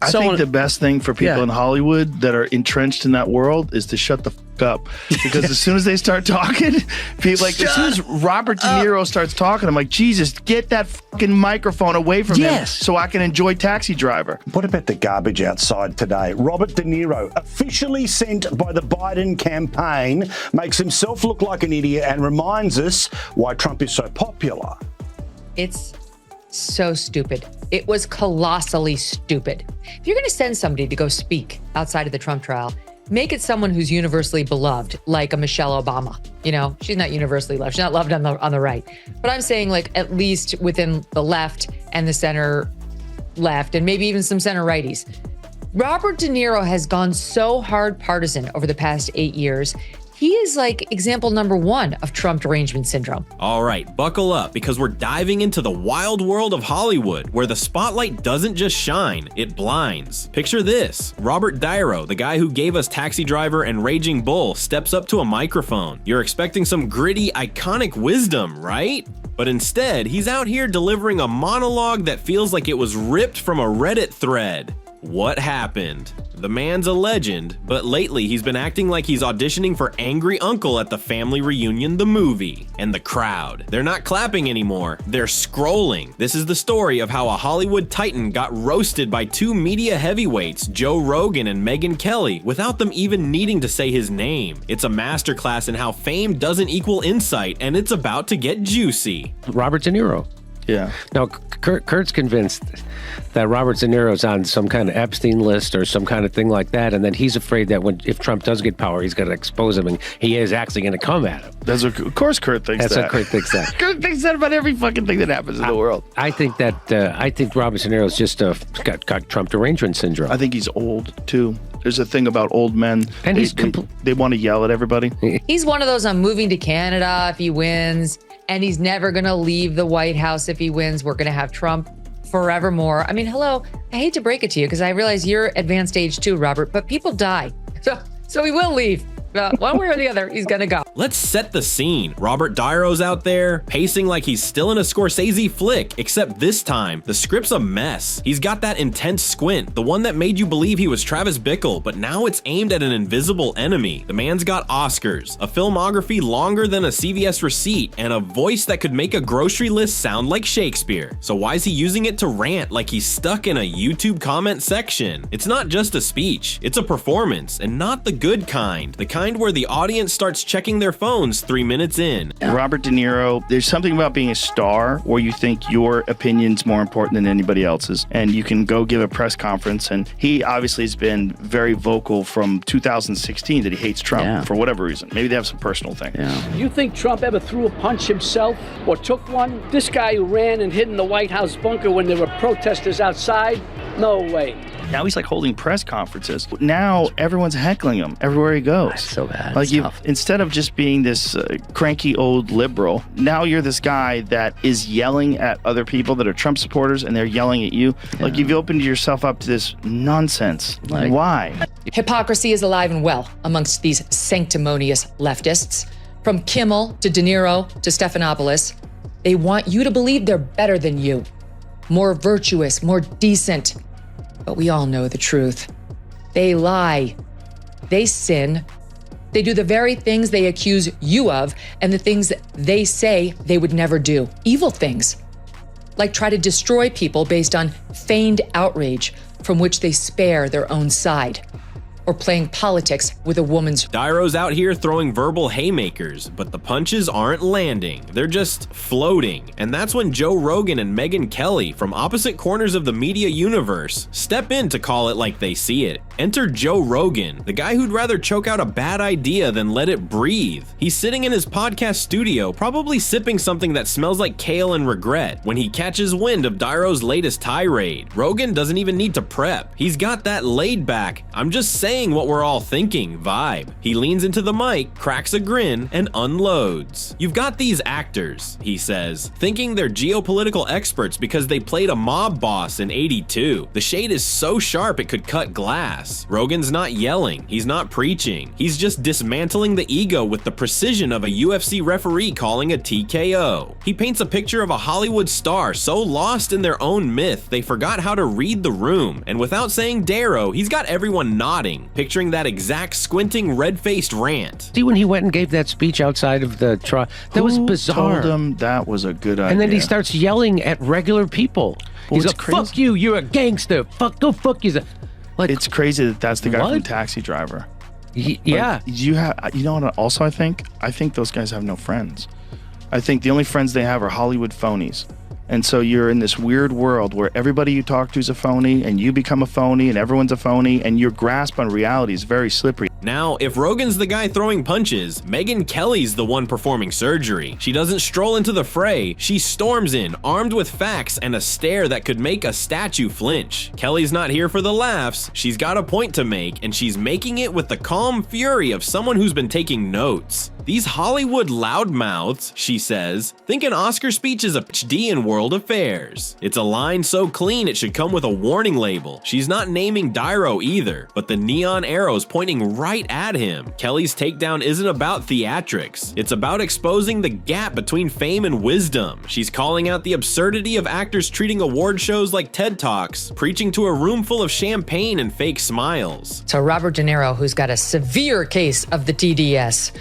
I think the best thing for people in Hollywood that are entrenched in that world is to shut the fuck up. Because as soon as they start talking, people like, as soon as Robert De Niro starts talking, I'm like, Jesus, get that fucking microphone away from him so I can enjoy Taxi Driver. What about the garbage outside today? Robert De Niro, officially sent by the Biden campaign, makes himself look like an idiot and reminds us why Trump is so popular. It's so stupid. It was colossally stupid. If you're going to send somebody to go speak outside of the Trump trial, make it someone who's universally beloved, like a Michelle Obama. You know, she's not universally loved. She's not loved on the right. But I'm saying, like, at least within the left and the center left, and maybe even some center righties. Robert De Niro has gone so hard partisan over the past 8 years. He is like example number 1 of Trump derangement syndrome. All right, buckle up, because we're diving into the wild world of Hollywood, where the spotlight doesn't just shine, it blinds. Picture this: Robert Dairo, the guy who gave us Taxi Driver and Raging Bull, steps up to a microphone. You're expecting some gritty, iconic wisdom, right? But instead, he's out here delivering a monologue that feels like it was ripped from a Reddit thread. What happened? The man's a legend, but lately he's been acting like he's auditioning for Angry Uncle at the Family Reunion the movie. And the crowd, they're not clapping anymore, they're scrolling. This is the story of how a Hollywood titan got roasted by 2 media heavyweights, Joe Rogan and Megyn Kelly, without them even needing to say his name. It's a masterclass in how fame doesn't equal insight, and it's about to get juicy. Robert De Niro. Yeah. Now, Kurt's convinced that Robert De Niro's on some kind of Epstein list or some kind of thing like that, and then he's afraid that if Trump does get power, he's going to expose him, and he is actually going to come at him. Of course Kurt thinks that. That's what Kurt thinks that. Kurt thinks that about every fucking thing that happens in the world. I think that Robert De Niro's just got Trump derangement syndrome. I think he's old, too. There's a thing about old men. And they want to yell at everybody. He's one of those, I'm moving to Canada if he wins, and he's never going to leave the White House if he wins. We're going to have Trump forevermore. I mean, hello, I hate to break it to you because I realize you're advanced age too, Robert, but people die. So he will leave. One way or the other, he's gonna go. Let's set the scene. Robert Dairo's out there, pacing like he's still in a Scorsese flick, except this time, the script's a mess. He's got that intense squint, the one that made you believe he was Travis Bickle, but now it's aimed at an invisible enemy. The man's got Oscars, a filmography longer than a CVS receipt, and a voice that could make a grocery list sound like Shakespeare. So why is he using it to rant like he's stuck in a YouTube comment section? It's not just a speech, it's a performance, and not the good kind. The kind where the audience starts checking their phones 3 minutes in. Robert De Niro, there's something about being a star where you think your opinion's more important than anybody else's, and you can go give a press conference, and he obviously has been very vocal from 2016 that he hates Trump for whatever reason. Maybe they have some personal thing. You think Trump ever threw a punch himself or took one? This guy who ran and hid in the White House bunker when there were protesters outside? No way. Now he's like holding press conferences. Now everyone's heckling him everywhere he goes. That's so bad. Like instead of just being this cranky old liberal, now you're this guy that is yelling at other people that are Trump supporters, and they're yelling at you. Like you've opened yourself up to this nonsense. Like, why? Hypocrisy is alive and well amongst these sanctimonious leftists. From Kimmel to De Niro to Stephanopoulos, they want you to believe they're better than you, more virtuous, more decent. But we all know the truth. They lie. They sin. They do the very things they accuse you of and the things that they say they would never do. Evil things. Like try to destroy people based on feigned outrage from which they spare their own side. Or playing politics with a woman's. Dairo's out here throwing verbal haymakers, but the punches aren't landing. They're just floating. And that's when Joe Rogan and Megyn Kelly, from opposite corners of the media universe, step in to call it like they see it. Enter Joe Rogan, the guy who'd rather choke out a bad idea than let it breathe. He's sitting in his podcast studio, probably sipping something that smells like kale and regret, when he catches wind of Dairo's latest tirade. Rogan doesn't even need to prep. He's got that laid back, I'm just saying saying what we're all thinking vibe. He leans into the mic, cracks a grin, and unloads. You've got these actors, he says, thinking they're geopolitical experts because they played a mob boss in '82. The shade is so sharp it could cut glass. Rogan's not yelling, he's not preaching. He's just dismantling the ego with the precision of a UFC referee calling a TKO. He paints a picture of a Hollywood star so lost in their own myth they forgot how to read the room, and without saying Dairo, he's got everyone nodding, picturing that exact squinting red-faced rant. See when he went and gave that speech outside of the trial? That was bizarre. Told him that was a good idea? And then he starts yelling at regular people. He's like, fuck you, you're a gangster. Go fuck you. Like, it's crazy that that's the guy what? from Taxi Driver. Yeah. You know what also I think those guys have no friends. I think the only friends they have are Hollywood phonies. And so you're in this weird world where everybody you talk to is a phony, and you become a phony, and everyone's a phony, and your grasp on reality is very slippery. Now, if Rogan's the guy throwing punches, Megyn Kelly's the one performing surgery. She doesn't stroll into the fray, she storms in, armed with facts and a stare that could make a statue flinch. Kelly's not here for the laughs, she's got a point to make, and she's making it with the calm fury of someone who's been taking notes. These Hollywood loudmouths, she says, think an Oscar speech is a PhD in world affairs. It's a line so clean it should come with a warning label. She's not naming Dairo either, but the neon arrows pointing right at him. Kelly's takedown isn't about theatrics. It's about exposing the gap between fame and wisdom. She's calling out the absurdity of actors treating award shows like TED Talks, preaching to a room full of champagne and fake smiles. So Robert De Niro, who's got a severe case of the TDS,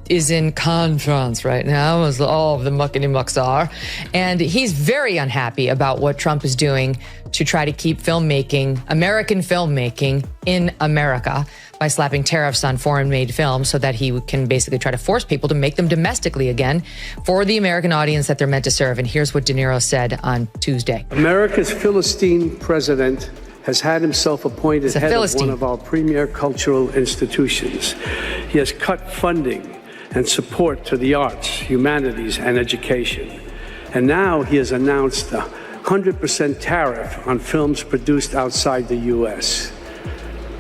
is in conference right now, as all of the muckety mucks are. And he's very unhappy about what Trump is doing to try to keep filmmaking, American filmmaking, in America by slapping tariffs on foreign-made films so that he can basically try to force people to make them domestically again for the American audience that they're meant to serve. And here's what De Niro said on Tuesday. America's Philistine president has had himself appointed head of one of our premier cultural institutions. He has cut funding and support to the arts, humanities, and education. And now he has announced a 100% tariff on films produced outside the U.S.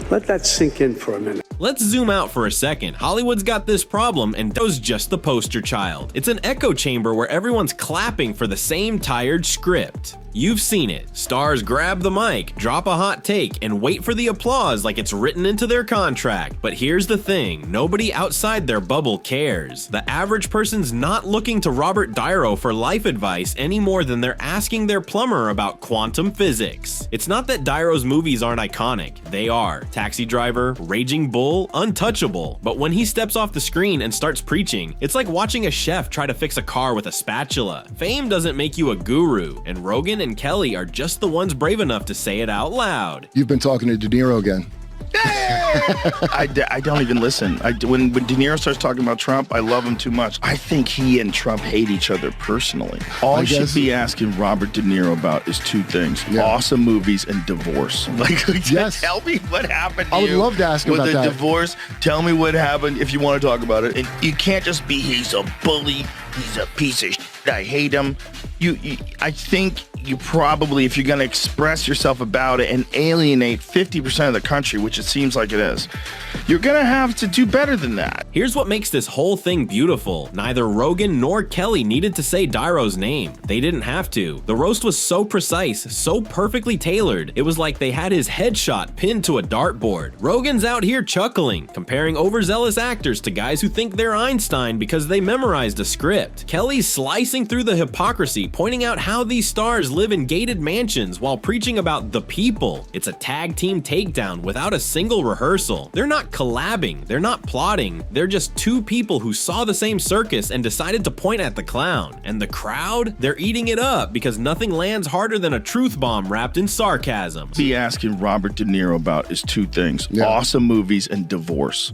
Let that sink in for a minute. Let's zoom out for a second. Hollywood's got this problem, and Dairo's just the poster child. It's an echo chamber where everyone's clapping for the same tired script. You've seen it. Stars grab the mic, drop a hot take, and wait for the applause like it's written into their contract. But here's the thing, nobody outside their bubble cares. The average person's not looking to Robert Dairo for life advice any more than they're asking their plumber about quantum physics. It's not that Dairo's movies aren't iconic. They are. Taxi Driver, Raging Bull, Untouchable. But when he steps off the screen and starts preaching, it's like watching a chef try to fix a car with a spatula. Fame doesn't make you a guru, and Rogan and Kelly are just the ones brave enough to say it out loud. You've been talking to De Niro again. I don't even listen. When De Niro starts talking about Trump, I love him too much. I think he and Trump hate each other personally. All I should be asking Robert De Niro about is two things: awesome movies and divorce. Like, yes. Tell me what happened to I would you love to ask him with about the that. divorce. Tell me what happened if you want to talk about it. And you can't just be, he's a bully, he's a piece of shit, I hate him. I think you probably, if you're going to express yourself about it and alienate 50% of the country, which it seems like it is, you're going to have to do better than that. Here's what makes this whole thing beautiful. Neither Rogan nor Kelly needed to say Dairo's name. They didn't have to. The roast was so precise, so perfectly tailored. It was like they had his headshot pinned to a dartboard. Rogan's out here chuckling, comparing overzealous actors to guys who think they're Einstein because they memorized a script. Kelly's slicing through the hypocrisy, pointing out how these stars live in gated mansions while preaching about the people. It's a tag team takedown without a single rehearsal. They're not collabing, they're not plotting, they're just two people who saw the same circus and decided to point at the clown. And the crowd, they're eating it up because nothing lands harder than a truth bomb wrapped in sarcasm. Be asking Robert De Niro about is two things: awesome movies and divorce.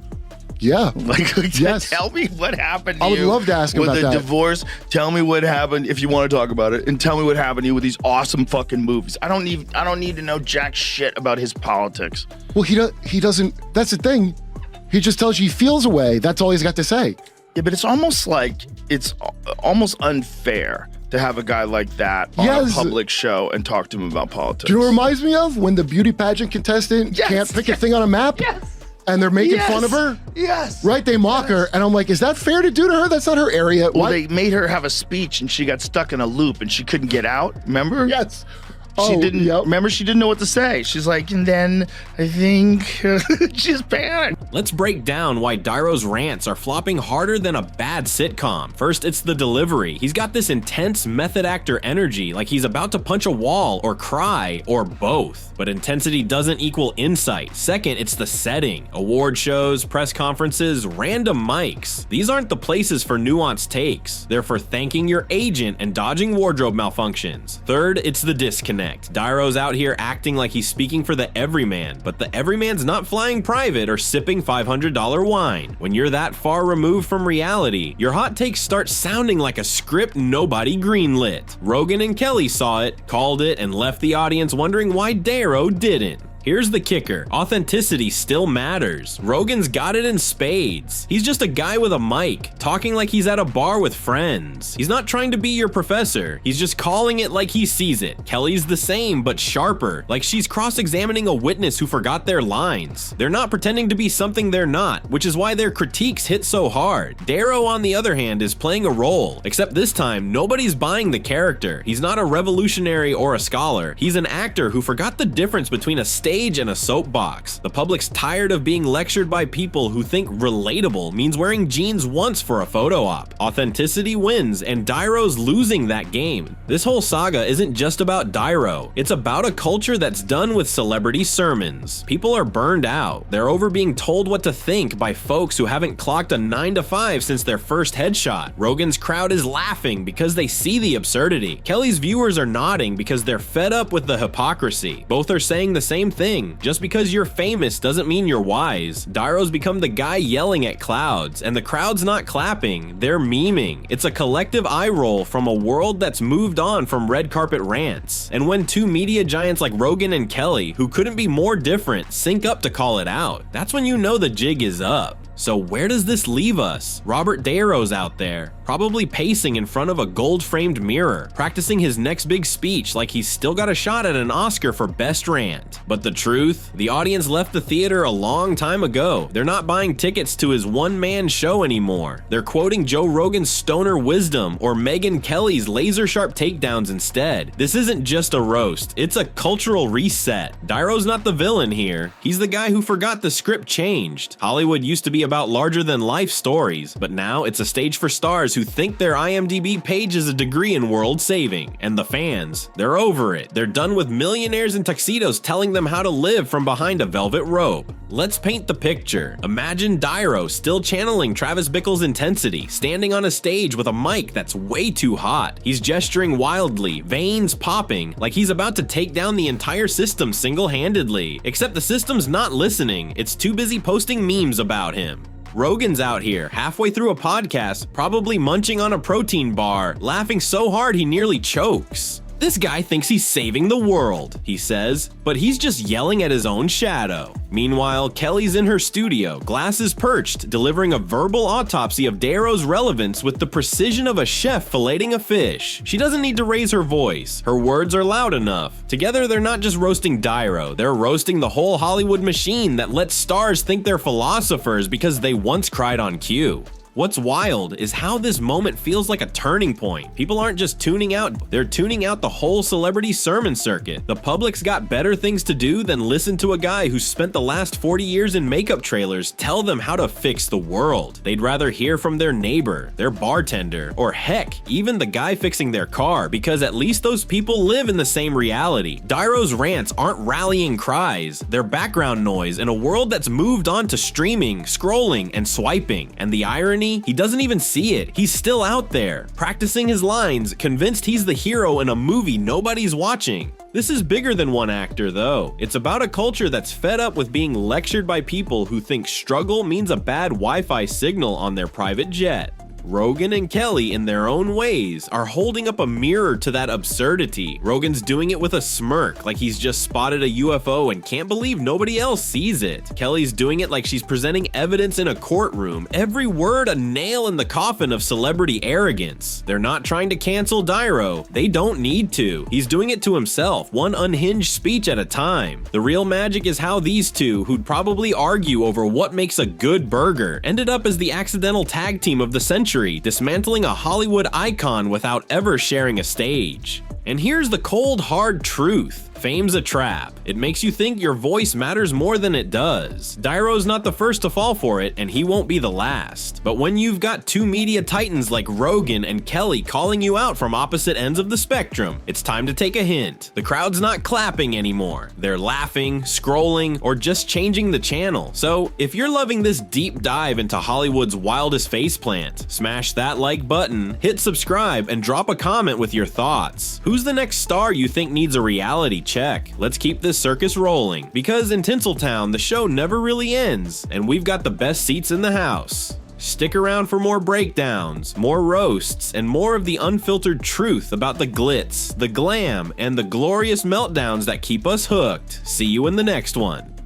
Yeah. Like, yes. Tell me what happened to you. I would love to ask him about with that. the divorce. Tell me what happened if you want to talk about it, and tell me what happened to you with these awesome fucking movies. I don't need to know jack shit about his politics. Well, he doesn't. That's the thing. He just tells you he feels a way. That's all he's got to say. Yeah, but it's almost like it's almost unfair. to have a guy like that on a public show and talk to him about politics. Do you know what it reminds me of? When the beauty pageant contestant can't pick a thing on a map? And they're making fun of her? Right? They mock her. And I'm like, is that fair to do to her? That's not her area. Well, they made her have a speech and she got stuck in a loop and she couldn't get out. Remember? Yes. She didn't remember. She didn't know what to say. She's like, and then I think she's panicked. Let's break down why Dairo's rants are flopping harder than a bad sitcom. First, it's the delivery. He's got this intense method actor energy, like he's about to punch a wall or cry or both. But intensity doesn't equal insight. Second, it's the setting. Award shows, press conferences, random mics. These aren't the places for nuanced takes. They're for thanking your agent and dodging wardrobe malfunctions. Third, it's the disconnect. Dairo's out here acting like he's speaking for the everyman, but the everyman's not flying private or sipping $500 wine. When you're that far removed from reality, your hot takes start sounding like a script nobody greenlit. Rogan and Kelly saw it, called it, and left the audience wondering why Dairo didn't. Here's the kicker. Authenticity still matters. Rogan's got it in spades. He's just a guy with a mic, talking like he's at a bar with friends. He's not trying to be your professor. He's just calling it like he sees it. Kelly's the same, but sharper, like she's cross-examining a witness who forgot their lines. They're not pretending to be something they're not, which is why their critiques hit so hard. Dairo, on the other hand, is playing a role, except this time, nobody's buying the character. He's not a revolutionary or a scholar. He's an actor who forgot the difference between a stage and a soapbox. The public's tired of being lectured by people who think relatable means wearing jeans once for a photo op. Authenticity wins, and Dairo's losing that game. This whole saga isn't just about Dairo. It's about a culture that's done with celebrity sermons. People are burned out. They're over being told what to think by folks who haven't clocked a 9 to 5 since their first headshot. Rogan's crowd is laughing because they see the absurdity. Kelly's viewers are nodding because they're fed up with the hypocrisy. Both are saying the same thing. Just because you're famous doesn't mean you're wise. Dairo's become the guy yelling at clouds, and the crowd's not clapping, they're memeing. It's a collective eye roll from a world that's moved on from red carpet rants. And when two media giants like Rogan and Kelly, who couldn't be more different, sync up to call it out, that's when you know the jig is up. So where does this leave us? Robert Dairo's out there, probably pacing in front of a gold-framed mirror, practicing his next big speech like he's still got a shot at an Oscar for Best Rant. But the truth? The audience left the theater a long time ago. They're not buying tickets to his one-man show anymore. They're quoting Joe Rogan's stoner wisdom or Megyn Kelly's laser-sharp takedowns instead. This isn't just a roast, it's a cultural reset. Dairo's not the villain here. He's the guy who forgot the script changed. Hollywood used to be about larger-than-life stories, but now it's a stage for stars who think their IMDb page is a degree in world saving. And the fans, they're over it. They're done with millionaires in tuxedos telling them how to live from behind a velvet robe. Let's paint the picture. Imagine Dairo still channeling Travis Bickle's intensity, standing on a stage with a mic that's way too hot. He's gesturing wildly, veins popping, like he's about to take down the entire system single-handedly. Except the system's not listening. It's too busy posting memes about him. Rogan's out here, halfway through a podcast, probably munching on a protein bar, laughing so hard he nearly chokes. This guy thinks he's saving the world, he says, but he's just yelling at his own shadow. Meanwhile, Kelly's in her studio, glasses perched, delivering a verbal autopsy of Dairo's relevance with the precision of a chef filleting a fish. She doesn't need to raise her voice. Her words are loud enough. Together, they're not just roasting Dairo, they're roasting the whole Hollywood machine that lets stars think they're philosophers because they once cried on cue. What's wild is how this moment feels like a turning point. People aren't just tuning out, they're tuning out the whole celebrity sermon circuit. The public's got better things to do than listen to a guy who spent the last 40 years in makeup trailers tell them how to fix the world. They'd rather hear from their neighbor, their bartender, or heck, even the guy fixing their car, because at least those people live in the same reality. Dairo's rants aren't rallying cries, they're background noise in a world that's moved on to streaming, scrolling, and swiping. And the irony? He doesn't even see it. He's still out there, practicing his lines, convinced he's the hero in a movie nobody's watching. This is bigger than one actor, though. It's about a culture that's fed up with being lectured by people who think struggle means a bad Wi-Fi signal on their private jet. Rogan and Kelly, in their own ways, are holding up a mirror to that absurdity. Rogan's doing it with a smirk, like he's just spotted a UFO and can't believe nobody else sees it. Kelly's doing it like she's presenting evidence in a courtroom, every word a nail in the coffin of celebrity arrogance. They're not trying to cancel Dairo. They don't need to. He's doing it to himself, one unhinged speech at a time. The real magic is how these two, who'd probably argue over what makes a good burger, ended up as the accidental tag team of the century, dismantling a Hollywood icon without ever sharing a stage. And here's the cold, hard truth. Fame's a trap. It makes you think your voice matters more than it does. Dairo's not the first to fall for it, and he won't be the last. But when you've got two media titans like Rogan and Kelly calling you out from opposite ends of the spectrum, it's time to take a hint. The crowd's not clapping anymore. They're laughing, scrolling, or just changing the channel. So if you're loving this deep dive into Hollywood's wildest faceplant, smash that like button, hit subscribe, and drop a comment with your thoughts. Who's the next star you think needs a reality check? Let's keep this circus rolling, because in Tinseltown, the show never really ends, and we've got the best seats in the house. Stick around for more breakdowns, more roasts, and more of the unfiltered truth about the glitz, the glam, and the glorious meltdowns that keep us hooked. See you in the next one.